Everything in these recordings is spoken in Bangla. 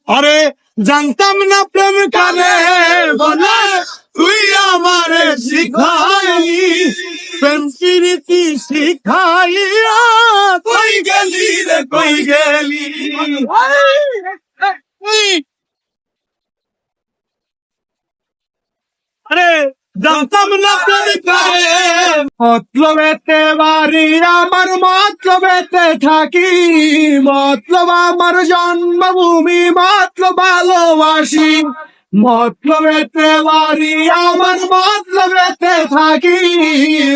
আরে জানতাম না প্রেম কারে বলে, তুই আমারে শিখাইলি প্রেম প্রীতি শিখাইয়া, কই গেলি রে কই গেলি। আরে জানতাম না প্রেম কারে, মতলবেতে বাড়ি আমার, মতলবেতে থাকি, মতলব আমার জন্মভূমি, মতলব ভালোবাসি, মতলবেতে বাড়ি আমার, মতলবেতে থাকি,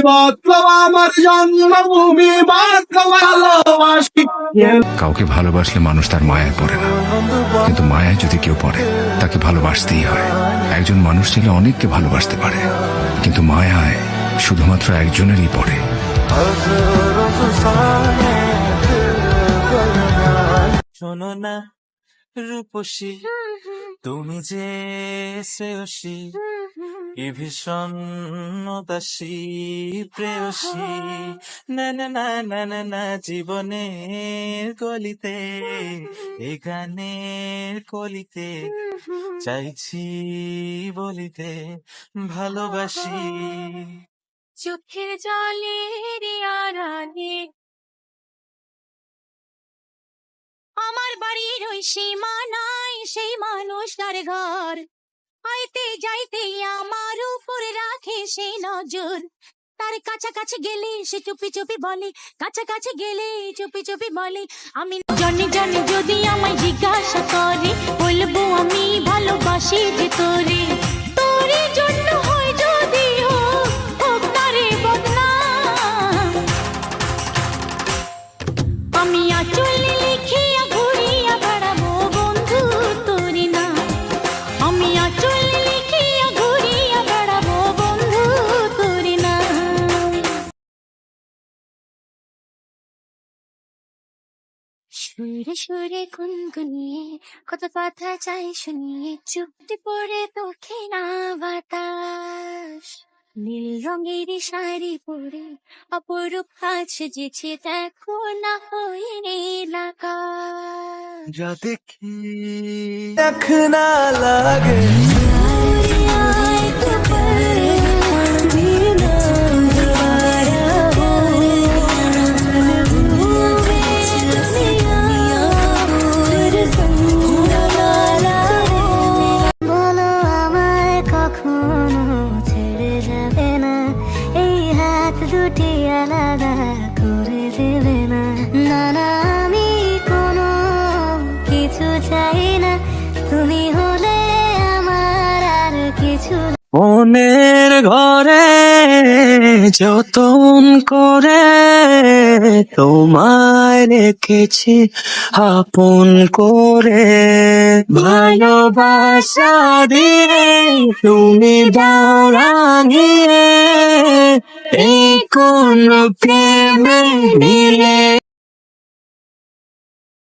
মতলব আমার জন্মভূমি, মতলব ভালোবাসি। কাউকে ভালোবাসলে মানুষ তার মায়ায় পড়ে না, কিন্তু মায়ায় যদি কেউ পড়ে তাকে ভালোবাসতেই হয়। একজন মানুষ ছিল অনেককে ভালোবাসতে পারে, কিন্তু মায়ায় শুধুমাত্র একজনেরই পড়ে। শোনো না রূপসী, তুমি যে শ্রেয়সী, কি ভীষণ দাসী প্রেয়সী, না না না না না না, জীবনের গলিতে, এই গানের কলিতে, চাইছি বলিতে ভালোবাসি। চোখের জলের আড়ালে আমার বাড়ির ওই সীমানায় সেই মানুষটার ঘর, আইতে যাইতে আমার উপর রাখে সেই নজর। তার কাছাকাছি গেলে সে চুপি চুপি বলে, কাছাকাছি গেলে চুপি চুপি বলে, আমি জানি জানি যদি আমায় জিজ্ঞাসা করে, বলবো আমি ভালোবাসি যে তোরে, তোরে জন্য হয় যদি হোক তারে বদনাম। আমি আঁচলে লিখিয়া ঘুরিয়া বেড়াবো বন্ধু তোরে না, আমি আঁচলে লিখিয়া ঘুরিয়া বেড়াবো বন্ধু তোরে না। সুরে সুরে গুনগুনিয়ে কত কথা চাই শুনিয়ে, চুপটি পড়ে তোকে না বাতাস, নীল রঙের শাড়ি পরে অপরূপ হাত সেজেছে, দেখো না হয়ে নীল আকাশ। যা দেখি দেখ না লাগে, বলো আমায় কখনো ছেড়ে যাবে না, এই হাত দুটি আলাদা করে দেবে না। না না আমি কোনো কিছু চাই না, তুমি হলে আমার আর কিছু। মনের ঘরে যতন করে তোমায় রেখেছি আপন করে, ভালোবাসা দিয়ে তুমি দাও রাঙিয়ে, এই কোন প্রেমে মিলে